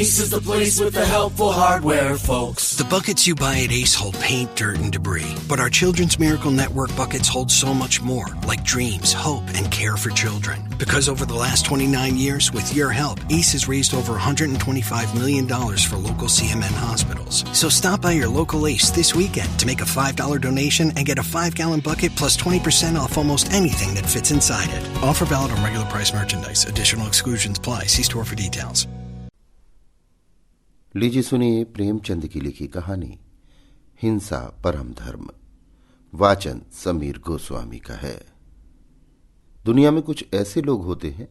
Ace is the place with the helpful hardware, folks. The buckets you buy at Ace hold paint, dirt, and debris. But our Children's Miracle Network buckets hold so much more, like dreams, hope, and care for children. Because over the last 29 years, with your help, Ace has raised over $125 million for local CMN hospitals. So stop by your local Ace this weekend to make a $5 donation and get a 5-gallon bucket plus 20% off almost anything that fits inside it. Offer valid on regular price merchandise. Additional exclusions apply. See store for details. लीजिए सुनिए प्रेमचंद की लिखी कहानी हिंसा परम धर्म। वाचन समीर गोस्वामी का है। दुनिया में कुछ ऐसे लोग होते हैं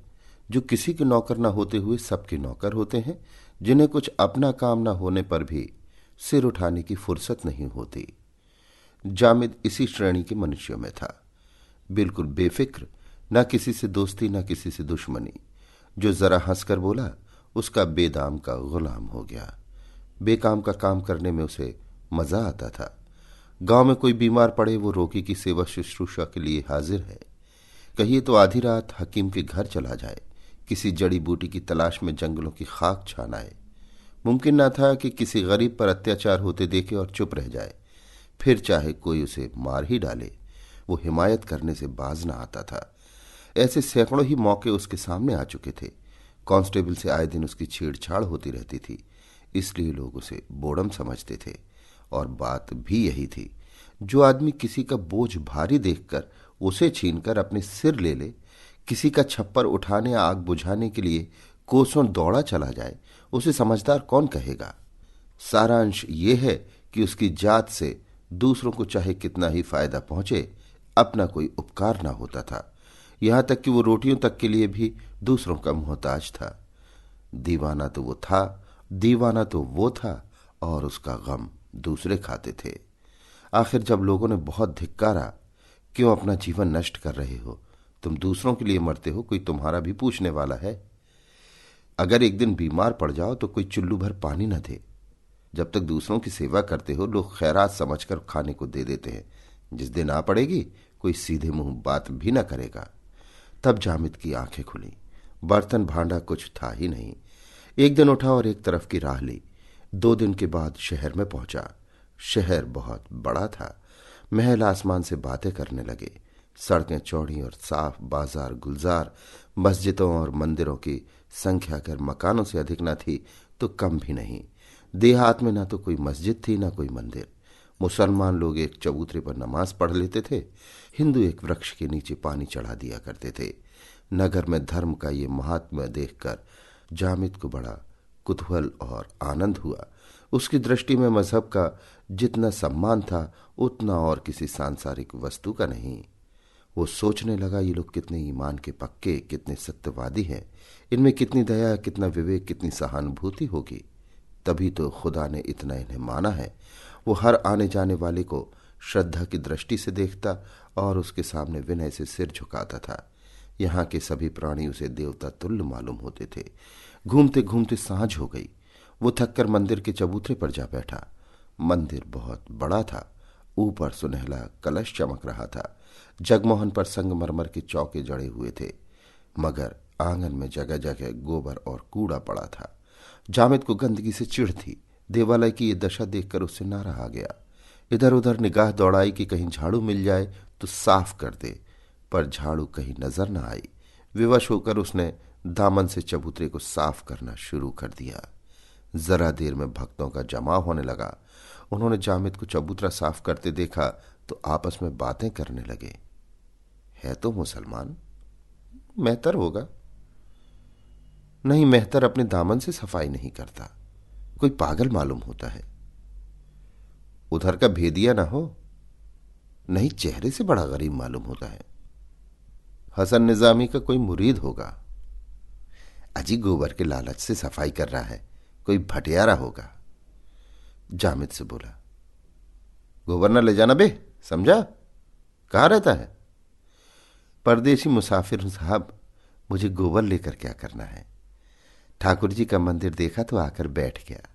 जो किसी के नौकर न होते हुए सबके नौकर होते हैं, जिन्हें कुछ अपना काम न होने पर भी सिर उठाने की फुर्सत नहीं होती। जामिद इसी श्रेणी के मनुष्यों में था, बिल्कुल बेफिक्र, न किसी से दोस्ती न किसी से दुश्मनी। जो जरा हंसकर बोला उसका बेदाम का गुलाम हो गया। बेकाम का काम करने में उसे मजा आता था। गांव में कोई बीमार पड़े वो रोगी की सेवा शुश्रूषा के लिए हाजिर है। कहिए तो आधी रात हकीम के घर चला जाए, किसी जड़ी बूटी की तलाश में जंगलों की खाक छान आए। मुमकिन न था कि किसी गरीब पर अत्याचार होते देखे और चुप रह जाए, फिर चाहे कोई उसे मार ही डाले, वो हिमायत करने से बाज न आता था। ऐसे सैकड़ों ही मौके उसके सामने आ चुके थे। कांस्टेबल से आए दिन उसकी छेड़छाड़ होती रहती थी, इसलिए लोग उसे बोड़म समझते थे। और बात भी यही थी, जो आदमी किसी का बोझ भारी देखकर उसे छीनकर अपने सिर ले ले, किसी का छप्पर उठाने आग बुझाने के लिए कोसों दौड़ा चला जाए, उसे समझदार कौन कहेगा। सारांश ये है कि उसकी जात से दूसरों को चाहे कितना ही फायदा पहुंचे, अपना कोई उपकार ना होता था। यहां तक कि वो रोटियों तक के लिए भी दूसरों का मोहताज था। दीवाना तो वो था, दीवाना तो वो था, और उसका गम दूसरे खाते थे। आखिर जब लोगों ने बहुत धिक्कारा, क्यों अपना जीवन नष्ट कर रहे हो, तुम दूसरों के लिए मरते हो, कोई तुम्हारा भी पूछने वाला है। अगर एक दिन बीमार पड़ जाओ तो कोई चुल्लू भर पानी न दे। जब तक दूसरों की सेवा करते हो लोग खैरात समझकर खाने को दे देते हैं। जिस दिन आ पड़ेगी कोई सीधे मुंह बात भी न करेगा। तब जामिद की आंखें खुली। बर्तन भांडा कुछ था ही नहीं। एक दिन उठा और एक तरफ की राह ली। 2 दिन के बाद शहर में पहुंचा। शहर बहुत बड़ा था। महल आसमान से बातें करने लगे। सड़कें चौड़ी और साफ, बाजार गुलजार। मस्जिदों और मंदिरों की संख्या अगर मकानों से अधिक न थी तो कम भी नहीं। देहात में न तो कोई मस्जिद थी न कोई मंदिर। मुसलमान लोग एक चबूतरे पर नमाज पढ़ लेते थे, हिंदू एक वृक्ष के नीचे पानी चढ़ा दिया करते थे। नगर में धर्म का ये महात्म्य देखकर जामिद को बड़ा कुतूहल और आनंद हुआ। उसकी दृष्टि में मजहब का जितना सम्मान था उतना और किसी सांसारिक वस्तु का नहीं। वो सोचने लगा, ये लोग कितने ईमान के पक्के, कितने सत्यवादी हैं। इनमें कितनी दया, कितना विवेक, कितनी सहानुभूति होगी। तभी तो खुदा ने इतना इन्हें माना है। वो हर आने जाने वाले को श्रद्धा की दृष्टि से देखता और उसके सामने विनय से सिर झुकाता था। यहाँ के सभी प्राणी उसे देवता तुल्य मालूम होते थे। घूमते घूमते सांझ हो गई। वो थककर मंदिर के चबूतरे पर जा बैठा। मंदिर बहुत बड़ा था। ऊपर सुनहला कलश चमक रहा था। जगमोहन पर संगमरमर के चौके जड़े हुए थे, मगर आंगन में जगह जगह गोबर और कूड़ा पड़ा था। जामिद को गंदगी से चिढ़ थी। देवालय की ये दशा देखकर उससे ना रहा गया। इधर उधर निगाह दौड़ाई कि कहीं झाड़ू मिल जाए तो साफ कर दे, पर झाड़ू कहीं नजर न आई। विवश होकर उसने दामन से चबूतरे को साफ करना शुरू कर दिया। जरा देर में भक्तों का जमाव होने लगा। उन्होंने जामिद को चबूतरा साफ करते देखा तो आपस में बातें करने लगे। है तो मुसलमान, मेहतर होगा। नहीं, मेहतर अपने दामन से सफाई नहीं करता, कोई पागल मालूम होता है। उधर का भेदिया ना हो? नहीं, चेहरे से बड़ा गरीब मालूम होता है। हसन निजामी का कोई मुरीद होगा। अजी गोबर के लालच से सफाई कर रहा है, कोई भटियारा होगा। जामिद से बोला, गोबर न ले जाना बे, समझा? कहाँ रहता है? परदेशी मुसाफिर साहब, मुझे गोबर लेकर क्या करना है? ठाकुर जी का मंदिर देखा तो आकर बैठ गया।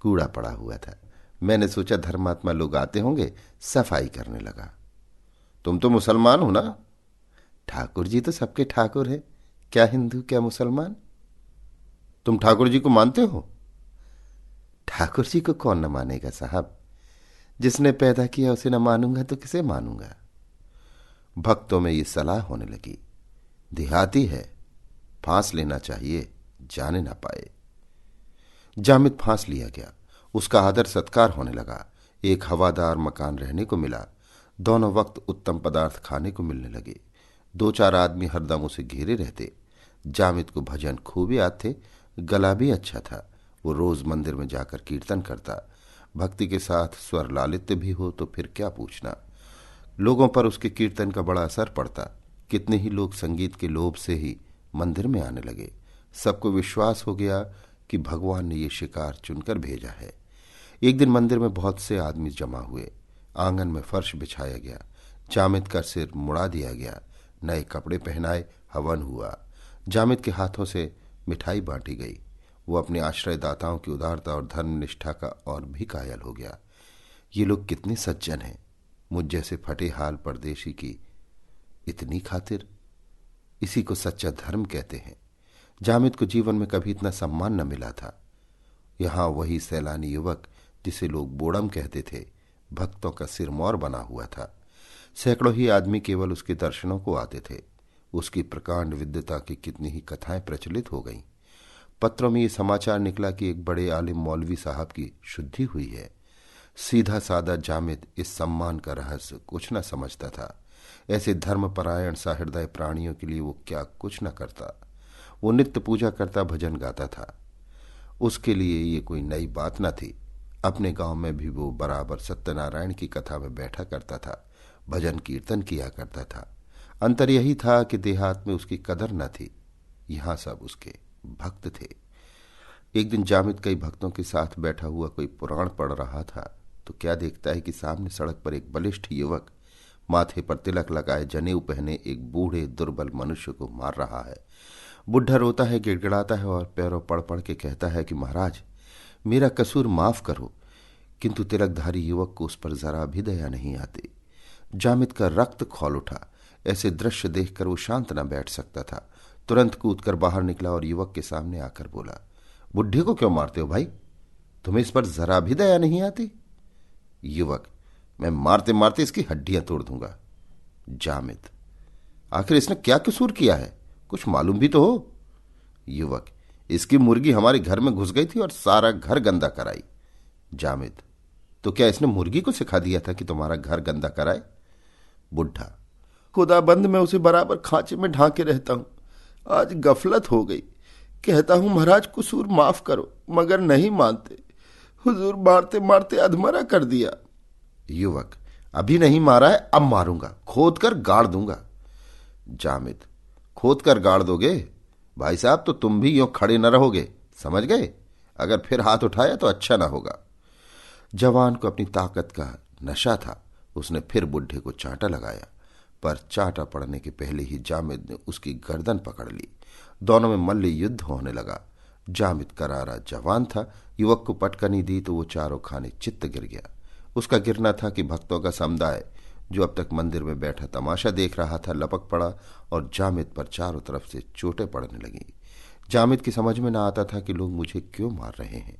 कूड़ा पड़ा हुआ था। मैंने सोचा धर्मात्मा लोग आते होंगे, सफाई करने लगा। तुम तो मुसलमान हो ना? ठाकुर जी तो सबके ठाकुर है, क्या हिंदू क्या मुसलमान। तुम ठाकुर जी को मानते हो? ठाकुर जी को कौन न मानेगा साहब, जिसने पैदा किया उसे न मानूंगा तो किसे मानूंगा। भक्तों में ये सलाह होने लगी, देहाती है, फांस लेना चाहिए, जाने ना पाए। जामिद फांस लिया गया, उसका आदर सत्कार होने लगा। एक हवादार मकान रहने को मिला, दोनों वक्त उत्तम पदार्थ खाने को मिलने लगे। 2-4 आदमी हरदम उसे घेरे रहते। जामिद को भजन खूब याद थे, गला भी अच्छा था। वो रोज मंदिर में जाकर कीर्तन करता। भक्ति के साथ स्वर लालित्य भी हो तो फिर क्या पूछना। लोगों पर उसके कीर्तन का बड़ा असर पड़ता। कितने ही लोग संगीत के लोभ से ही मंदिर में आने लगे। सबको विश्वास हो गया कि भगवान ने ये शिकार चुनकर भेजा है। एक दिन मंदिर में बहुत से आदमी जमा हुए। आंगन में फर्श बिछाया गया, जामिद का सिर मुड़ा दिया गया, नए कपड़े पहनाए, हवन हुआ। जामिद के हाथों से मिठाई बांटी गई। वो अपने आश्रयदाताओं की उदारता और धर्मनिष्ठा का और भी कायल हो गया। ये लोग कितने सज्जन हैं, मुझ जैसे फटे हाल परदेशी की इतनी खातिर। इसी को सच्चा धर्म कहते हैं। जामिद को जीवन में कभी इतना सम्मान न मिला था। यहां वही सैलानी युवक जिसे लोग बोड़म कहते थे, भक्तों का सिरमौर बना हुआ था। सैकड़ों ही आदमी केवल उसके दर्शनों को आते थे। उसकी प्रकांड विद्वता की कितनी ही कथाएं प्रचलित हो गईं। पत्रों में ये समाचार निकला कि एक बड़े आलिम मौलवी साहब की शुद्धि हुई है। सीधा सादा जामिद इस सम्मान का रहस्य कुछ न समझता था। ऐसे धर्मपरायण सहृदय प्राणियों के लिए वो क्या कुछ न करता। वो नित्य पूजा करता, भजन गाता था। उसके लिए ये कोई नई बात न थी। अपने गांव में भी वो बराबर सत्यनारायण की कथा में बैठा करता था, भजन कीर्तन किया करता था। अंतर यही था कि देहात में उसकी कदर न थी, यहां सब उसके भक्त थे। एक दिन जामिद कई भक्तों के साथ बैठा हुआ कोई पुराण पढ़ रहा था तो क्या देखता है कि सामने सड़क पर एक बलिष्ठ युवक माथे पर तिलक लगाए, जनेऊ पहने एक बूढ़े दुर्बल मनुष्य को मार रहा है। बुढ़ा रोता है, गिड़गिड़ाता है और पैरों पड़ पड़ के कहता है कि महाराज, मेरा कसूर माफ करो। किंतु तिलकधारी युवक को उस पर जरा भी दया नहीं आती। जामिद का रक्त खौल उठा। ऐसे दृश्य देखकर वो शांत न बैठ सकता था। तुरंत कूदकर बाहर निकला और युवक के सामने आकर बोला, बुढ़े को क्यों मारते हो भाई? तुम्हें इस पर जरा भी दया नहीं आती? युवक, मैं मारते मारते इसकी हड्डियां तोड़ दूंगा। जामिद, आखिर इसने क्या कसूर किया है, कुछ मालूम भी तो हो। युवक, इसकी मुर्गी हमारे घर में घुस गई थी और सारा घर गंदा कराई। जामिद, तो क्या इसने मुर्गी को सिखा दिया था कि तुम्हारा घर गंदा कराए? बुढ़ा, खुदाबंद मैं उसे बराबर खांचे में ढांके रहता हूं। आज गफलत हो गई। कहता हूं महाराज कसूर माफ करो, मगर नहीं मानते। हुजूर मारते मारते अधमरा कर दिया। युवक, अभी नहीं मारा है, अब मारूंगा, खोद कर गाड़ दूंगा। जामिद, खोद कर गाड़ दोगे? भाई साहब, तो तुम भी यूं खड़े न रहोगे, समझ गए? अगर फिर हाथ उठाया तो अच्छा ना होगा। जवान को अपनी ताकत का नशा था। उसने फिर बुढ़े को चांटा लगाया, पर चांटा पड़ने के पहले ही जामिद ने उसकी गर्दन पकड़ ली। दोनों में मल्ल युद्ध होने लगा। जामिद करारा जवान था, युवक को पटकनी दी तो वो चारों खाने चित्त गिर गया। उसका गिरना था कि भक्तों का समुदाय जो अब तक मंदिर में बैठा तमाशा देख रहा था, लपक पड़ा और जामिद पर चारों तरफ से चोटें पड़ने लगी। जामिद की समझ में न आता था कि लोग मुझे क्यों मार रहे हैं।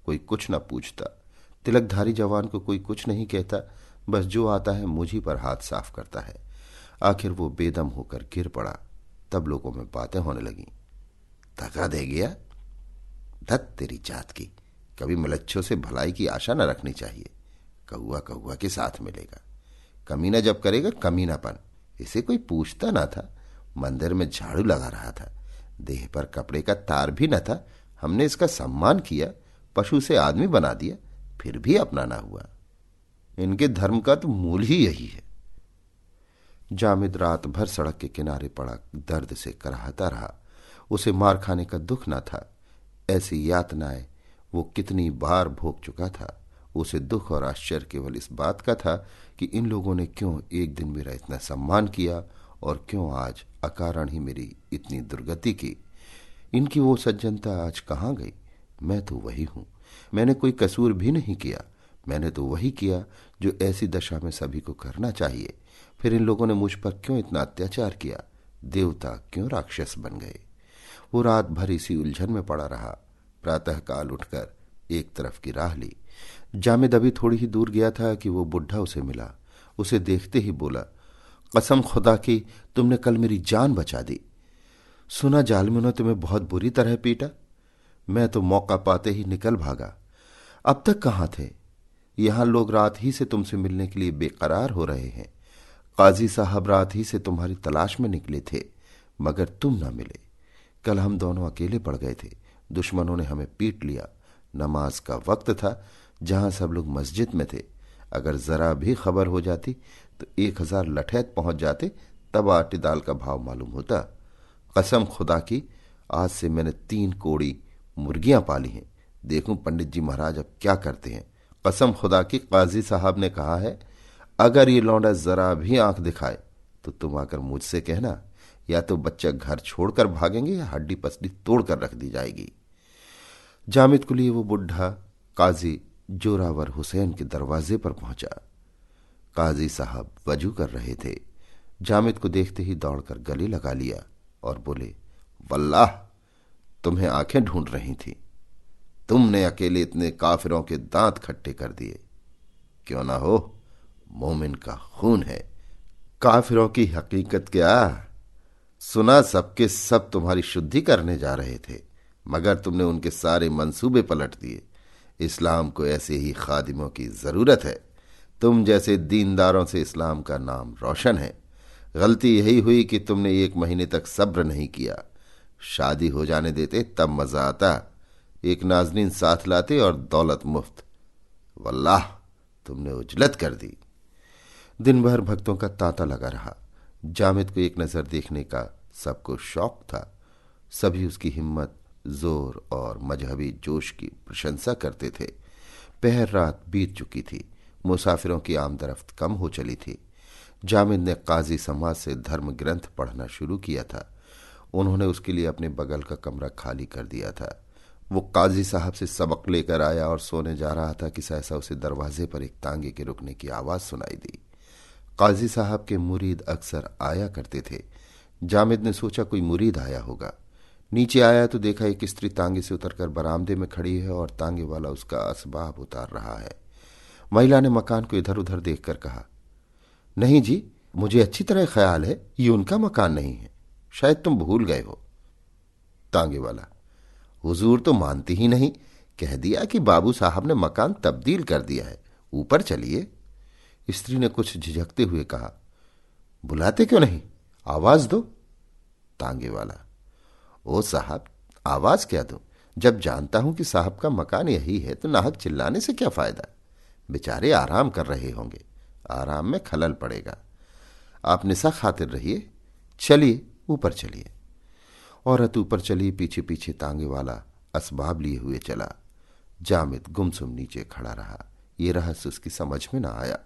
कोई कुछ न पूछता। तिलकधारी जवान को कोई कुछ नहीं कहता, बस जो आता है मुझी पर हाथ साफ करता है। आखिर वो बेदम होकर गिर पड़ा। तब लोगों में बातें होने लगीं। धक्का दे गया, धत तेरी जात की। कभी मलच्छों से भलाई की आशा न रखनी चाहिए। कौआ कौआ के साथ मिलेगा। कमीना जब करेगा कमीनापन। इसे कोई पूछता ना था। मंदिर में झाड़ू लगा रहा था, देह पर कपड़े का तार भी न था। हमने इसका सम्मान किया, पशु से आदमी बना दिया, फिर भी अपना ना हुआ। इनके धर्म का तो मूल ही यही है। जामिद रात भर सड़क के किनारे पड़ा दर्द से कराहता रहा। उसे मार खाने का दुख न था। ऐसी यातनाएं वो कितनी बार भोग चुका था। उसे दुख और आश्चर्य केवल इस बात का था कि इन लोगों ने क्यों एक दिन मेरा इतना सम्मान किया और क्यों आज अकारण ही मेरी इतनी दुर्गति की। इनकी वो सज्जनता आज कहाँ गई? मैं तो वही हूं। मैंने कोई कसूर भी नहीं किया। मैंने तो वही किया जो ऐसी दशा में सभी को करना चाहिए। फिर इन लोगों ने मुझ पर क्यों इतना अत्याचार किया? देवता क्यों राक्षस बन गए? वो रात भर इसी उलझन में पड़ा रहा। प्रातःकाल उठकर एक तरफ की राह ली। जामिद अभी थोड़ी ही दूर गया था कि वो बुढ़ा उसे मिला। उसे देखते ही बोला, कसम खुदा की, तुमने कल मेरी जान बचा दी। सुना जालिमों ने तुम्हें बहुत बुरी तरह पीटा। मैं तो मौका पाते ही निकल भागा। अब तक कहाँ थे? यहां लोग रात ही से तुमसे मिलने के लिए बेकरार हो रहे हैं। काजी साहब रात ही से तुम्हारी तलाश में निकले थे, मगर तुम न मिले। कल हम दोनों अकेले पड़ गए थे। दुश्मनों ने हमें पीट लिया। नमाज का वक्त था, जहां सब लोग मस्जिद में थे। अगर जरा भी खबर हो जाती तो 1000 लठैत पहुंच जाते, तब आटे दाल का भाव मालूम होता। कसम खुदा की, आज से मैंने 3 कोड़ी मुर्गियां पाली हैं। देखूं पंडित जी महाराज अब क्या करते हैं। कसम खुदा की, काजी साहब ने कहा है, अगर ये लौंडा जरा भी आंख दिखाए तो तुम आकर मुझसे कहना, या तो बच्चा घर छोड़कर भागेंगे या हड्डी पसली तोड़कर रख दी जाएगी। जामिद को लिए वो बुढ़ा काजी जोरावर हुसैन के दरवाजे पर पहुंचा। काजी साहब वजू कर रहे थे। जामिद को देखते ही दौड़कर गले लगा लिया और बोले, वल्लाह, तुम्हें आंखें ढूंढ रही थी। तुमने अकेले इतने काफिरों के दांत खट्टे कर दिए। क्यों ना हो, मोमिन का खून है। काफिरों की हकीकत क्या? सुना सबके सब तुम्हारी शुद्धि करने जा रहे थे, मगर तुमने उनके सारे मंसूबे पलट दिए। इस्लाम को ऐसे ही खादिमों की जरूरत है। तुम जैसे दीनदारों से इस्लाम का नाम रोशन है। गलती यही हुई कि तुमने 1 महीने तक सब्र नहीं किया। शादी हो जाने देते तब मजा आता। एक नाजनीन साथ लाते और दौलत मुफ्त। वल्लाह, तुमने उजलत कर दी। दिन भर भक्तों का तांता लगा रहा। जामिद को एक नजर देखने का सबको शौक था। सभी उसकी हिम्मत, जोर और मजहबी जोश की प्रशंसा करते थे। पहर रात बीत चुकी थी। मुसाफिरों की आमदरफ्त कम हो चली थी। जामिद ने काजी समाज से धर्म ग्रंथ पढ़ना शुरू किया था। उन्होंने उसके लिए अपने बगल का कमरा खाली कर दिया था। वो काजी साहब से सबक लेकर आया और सोने जा रहा था कि सहसा उसे दरवाजे पर एक तांगे के रुकने की आवाज सुनाई दी। काजी साहब के मुरीद अक्सर आया करते थे। जामिद ने सोचा कोई मुरीद आया होगा। नीचे आया तो देखा एक स्त्री तांगे से उतरकर बरामदे में खड़ी है और तांगे वाला उसका असबाब उतार रहा है। महिला ने मकान को इधर उधर देखकर कहा, नहीं जी, मुझे अच्छी तरह ख्याल है ये उनका मकान नहीं है। शायद तुम भूल गए हो। तांगे वाला, हुजूर तो मानती ही नहीं। कह दिया कि बाबू साहब ने मकान तब्दील कर दिया है, ऊपर चलिए। स्त्री ने कुछ झिझकते हुए कहा, बुलाते क्यों नहीं, आवाज दो। तांगे वाला, ओ साहब, आवाज क्या दो? जब जानता हूं कि साहब का मकान यही है तो नाहक चिल्लाने से क्या फायदा। बेचारे आराम कर रहे होंगे, आराम में खलल पड़ेगा। आप निशा खातिर रहिए, चलिए ऊपर चलिए। औरत ऊपर चली। पीछे पीछे तांगे वाला असबाब लिए हुए चला। जामिद गुमसुम नीचे खड़ा रहा। ये रहस्य उसकी समझ में न आया।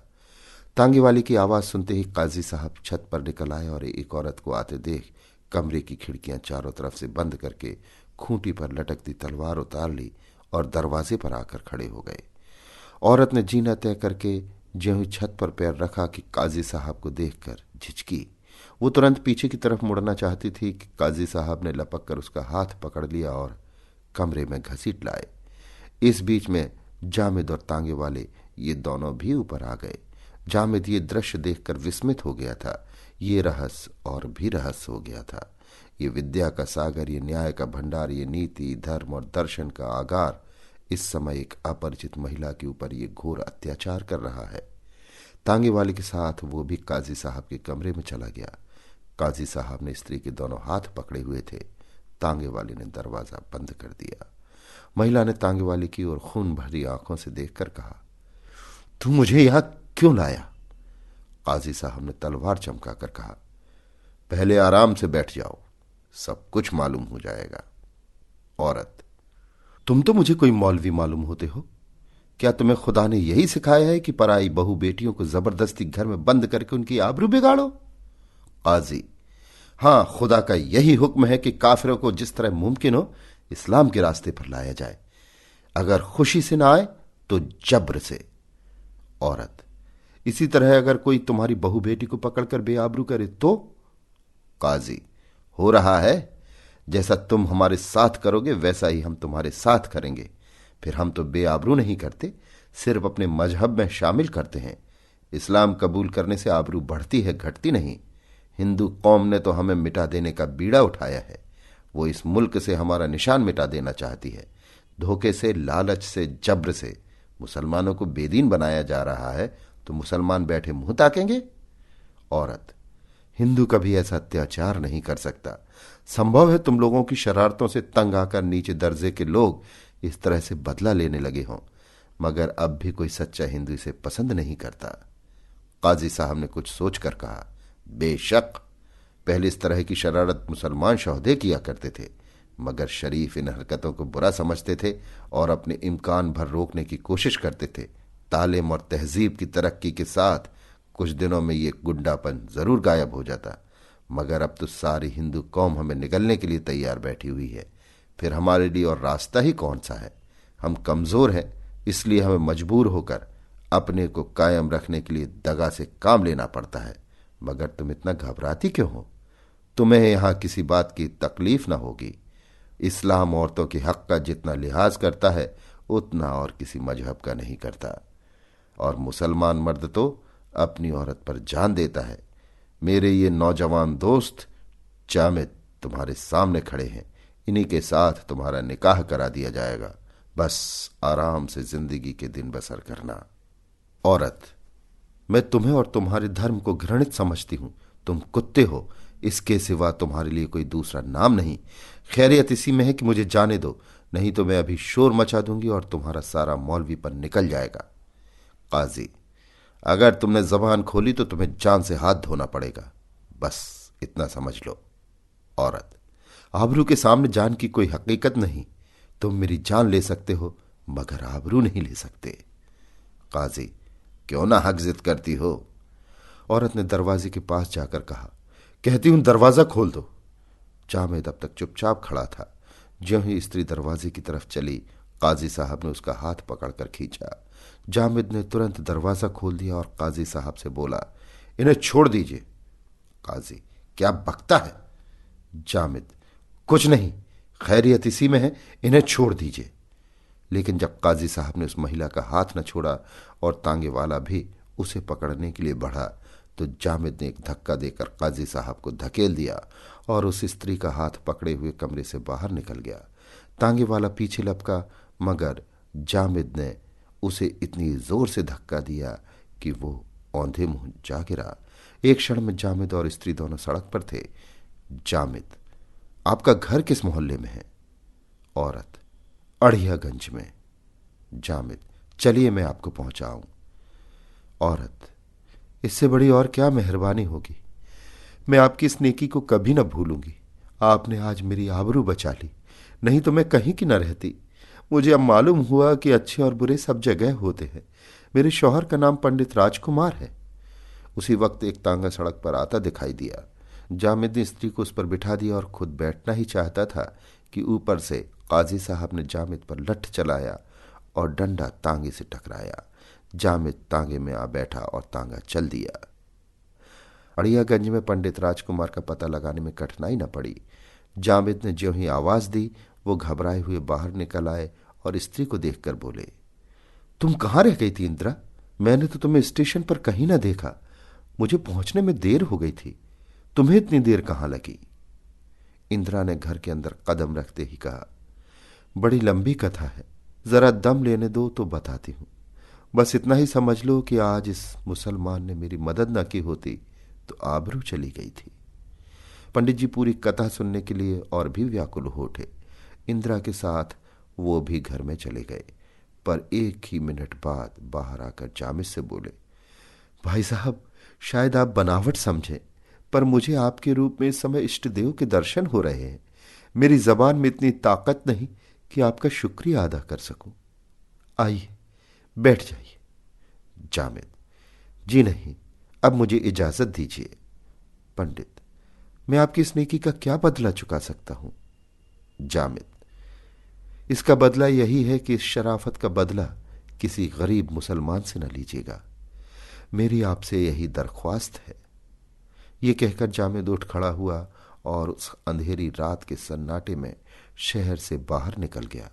तांगे वाली की आवाज सुनते ही काजी साहब छत पर निकल आए और एक औरत को आते देख कमरे की खिड़कियां चारों तरफ से बंद करके खूंटी पर लटकती तलवार उतार ली और दरवाजे पर आकर खड़े हो गए। औरत ने जीना तय करके ज्यों ही छत पर पैर रखा कि काजी साहब को देखकर झिझकी। वो तुरंत पीछे की तरफ मुड़ना चाहती थी कि काजी साहब ने लपक कर उसका हाथ पकड़ लिया और कमरे में घसीट लाए। इस बीच में जामिद और तांगे वाले ये दोनों भी ऊपर आ गए। जामिद ये दृश्य देखकर विस्मित हो गया था। ये रहस्य और भी रहस्य हो गया था। ये विद्या का सागर, ये न्याय का भंडार, ये नीति, धर्म और दर्शन का आगार इस समय एक अपरिचित महिला के ऊपर ये घोर अत्याचार कर रहा है। तांगे वाले के साथ वो भी काजी साहब के कमरे में चला गया। काजी साहब ने स्त्री के दोनों हाथ पकड़े हुए थे। तांगे वाले ने दरवाजा बंद कर दिया। महिला ने तांगे वाले की ओर खून भरी आंखों से देखकर कहा, तू मुझे यहां क्यों लाया? काजी साहब ने तलवार चमकाकर कहा, पहले आराम से बैठ जाओ, सब कुछ मालूम हो जाएगा। औरत, तुम तो मुझे कोई मौलवी मालूम होते हो। क्या तुम्हें खुदा ने यही सिखाया है कि पराई बहू बेटियों को जबरदस्ती घर में बंद करके उनकी आबरू बिगाड़ो? काजी, हां, खुदा का यही हुक्म है कि काफिरों को जिस तरह मुमकिन हो इस्लाम के रास्ते पर लाया जाए। अगर खुशी से ना आए तो जब्र से। औरत, इसी तरह अगर कोई तुम्हारी बहू बेटी को पकड़कर बेआबरू करे तो? काजी, हो रहा है। जैसा तुम हमारे साथ करोगे वैसा ही हम तुम्हारे साथ करेंगे। फिर हम तो बेआबरू नहीं करते, सिर्फ अपने मजहब में शामिल करते हैं। इस्लाम कबूल करने से आबरू बढ़ती है, घटती नहीं। हिंदू कौम ने तो हमें मिटा देने का बीड़ा उठाया है। वो इस मुल्क से हमारा निशान मिटा देना चाहती है। धोखे से, लालच से, जब्र से मुसलमानों को बेदीन बनाया जा रहा है, तो मुसलमान बैठे मुंह ताकेंगे? औरत: हिंदू कभी ऐसा अत्याचार नहीं कर सकता। संभव है तुम लोगों की शरारतों से तंग आकर नीचे दर्जे के लोग इस तरह से बदला लेने लगे हों, मगर अब भी कोई सच्चा हिंदू इसे पसंद नहीं करता। काजी साहब ने कुछ सोचकर कहा, बेशक पहले इस तरह की शरारत मुसलमान शौहदे किया करते थे, मगर शरीफ इन हरकतों को बुरा समझते थे और अपने इम्कान भर रोकने की कोशिश करते थे। तालीम और तहजीब की तरक्की के साथ कुछ दिनों में ये गुंडापन जरूर गायब हो जाता, मगर अब तो सारी हिंदू कौम हमें निगलने के लिए तैयार बैठी हुई है। फिर हमारे लिए और रास्ता ही कौन सा है? हम कमजोर हैं, इसलिए हमें मजबूर होकर अपने को कायम रखने के लिए दगा से काम लेना पड़ता है। मगर तुम इतना घबराती क्यों हो? तुम्हें यहां किसी बात की तकलीफ ना होगी। इस्लाम औरतों के हक का जितना लिहाज करता है, उतना और किसी मजहब का नहीं करता। और मुसलमान मर्द तो अपनी औरत पर जान देता है। मेरे ये नौजवान दोस्त जामिद तुम्हारे सामने खड़े हैं, इन्हीं के साथ तुम्हारा निकाह करा दिया जाएगा। बस आराम से जिंदगी के दिन बसर करना। औरत: मैं तुम्हें और तुम्हारे धर्म को घृणित समझती हूं। तुम कुत्ते हो, इसके सिवा तुम्हारे लिए कोई दूसरा नाम नहीं। खैरियत इसी में है कि मुझे जाने दो, नहीं तो मैं अभी शोर मचा दूंगी और तुम्हारा सारा मौलवीपन निकल जाएगा। काजी: अगर तुमने जबान खोली तो तुम्हें जान से हाथ धोना पड़ेगा, बस इतना समझ लो। औरत: आबरू के सामने जान की कोई हकीकत नहीं। तुम मेरी जान ले सकते हो, मगर आबरू नहीं ले सकते। काजी: क्यों ना हक जिद करती हो? औरत ने दरवाजे के पास जाकर कहा, कहती हूं दरवाजा खोल दो। जामिद अब तक चुपचाप खड़ा था। ज्यों ही स्त्री दरवाजे की तरफ चली, काजी साहब ने उसका हाथ पकड़कर खींचा। जामिद ने तुरंत दरवाजा खोल दिया और काजी साहब से बोला, इन्हें छोड़ दीजिए। काजी: क्या बकता है? जामिद: कुछ नहीं, खैरियत इसी में है, इन्हें छोड़ दीजिए। लेकिन जब काजी साहब ने उस महिला का हाथ न छोड़ा और तांगे वाला भी उसे पकड़ने के लिए बढ़ा, तो जामिद ने एक धक्का देकर काजी साहब को धकेल दिया और उस स्त्री का हाथ पकड़े हुए कमरे से बाहर निकल गया। तांगे वाला पीछे लपका, मगर जामिद ने उसे इतनी जोर से धक्का दिया कि वो औंधे मुंह जा गिरा। एक क्षण में जामिद और स्त्री दोनों सड़क पर थे। जामिद: आपका घर किस मोहल्ले में है? औरत: अड़ियागंज में। जामिद: चलिए मैं आपको पहुंचाऊं। औरत: इससे बड़ी और क्या मेहरबानी होगी। मैं आपकी इस नेकी को कभी न भूलूंगी। आपने आज मेरी आबरू बचा ली, नहीं तो मैं कहीं की न रहती। मुझे अब मालूम हुआ कि अच्छे और बुरे सब जगह होते हैं। मेरे शौहर का नाम पंडित राजकुमार है। उसी वक्त एक तांगा सड़क पर आता दिखाई दिया। जामिद ने स्त्री को उस पर बिठा दिया और खुद बैठना ही चाहता था कि ऊपर से काजी साहब ने जामिद पर लठ चलाया और डंडा तांगे से टकराया। जामिद तांगे में आ बैठा और तांगा चल दिया। अड़ियागंज में पंडित राजकुमार का पता लगाने में कठिनाई न पड़ी। जामिद ने ज्यों ही आवाज दी, वो घबराए हुए बाहर निकल आए और स्त्री को देखकर बोले, तुम कहाँ रह गई थी इंदिरा? मैंने तो तुम्हें स्टेशन पर कहीं ना देखा। मुझे पहुंचने में देर हो गई थी। तुम्हें इतनी देर कहाँ लगी? इंदिरा ने घर के अंदर कदम रखते ही कहा, बड़ी लंबी कथा है, जरा दम लेने दो तो बताती हूं। बस इतना ही समझ लो कि आज इस मुसलमान ने मेरी मदद न की होती तो आबरू चली गई थी। पंडित जी पूरी कथा सुनने के लिए और भी व्याकुल हो उठे। इंदिरा के साथ वो भी घर में चले गए, पर एक ही मिनट बाद बाहर आकर जामिद से बोले, भाई साहब, शायद आप बनावट समझें, पर मुझे आपके रूप में इस समय इष्ट देव के दर्शन हो रहे हैं। मेरी जबान में इतनी ताकत नहीं कि आपका शुक्रिया अदा कर सकूं। आइए बैठ जाइए। जामिद: जी नहीं, अब मुझे इजाजत दीजिए। पंडित: मैं आपकी इस नेकी का क्या बदला चुका सकता हूं? जामिद: इसका बदला यही है कि इस शराफत का बदला किसी गरीब मुसलमान से न लीजिएगा। मेरी आपसे यही दरख्वास्त है। ये कहकर जामिद उठ खड़ा हुआ और उस अंधेरी रात के सन्नाटे में शहर से बाहर निकल गया।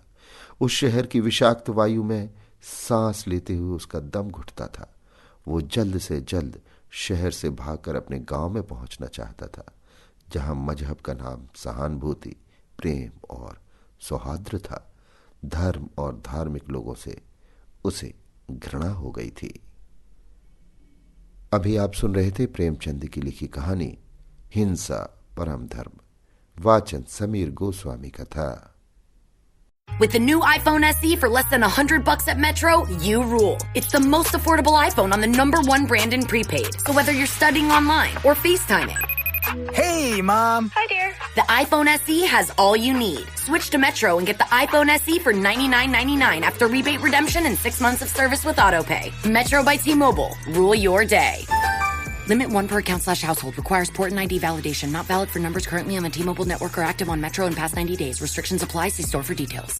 उस शहर की विषाक्त वायु में सांस लेते हुए उसका दम घुटता था। वो जल्द से जल्द शहर से भागकर अपने गांव में पहुंचना चाहता था, जहां मजहब का नाम सहानुभूति, प्रेम और सौहार्द था। धर्म और धार्मिक लोगों से उसे घृणा हो गई थी। अभी आप सुन रहे थे प्रेमचंद की लिखी कहानी हिंसा परम धर्म। वाचन समीर गोस्वामी का था। With the new iPhone SE for less than $100 at Metro, you rule. It's the most affordable iPhone on the #1 brand in prepaid. So whether you're studying online or FaceTiming. Hey, Mom. Hi, dear. The iPhone SE has all you need. Switch to Metro and get the iPhone SE for $99.99 after rebate redemption and 6 months of service with AutoPay. Metro by T-Mobile. Rule your day. Limit 1 per account/household. Requires port and ID validation. Not valid for numbers currently on the T-Mobile network or active on Metro in past 90 days. Restrictions apply. See store for details.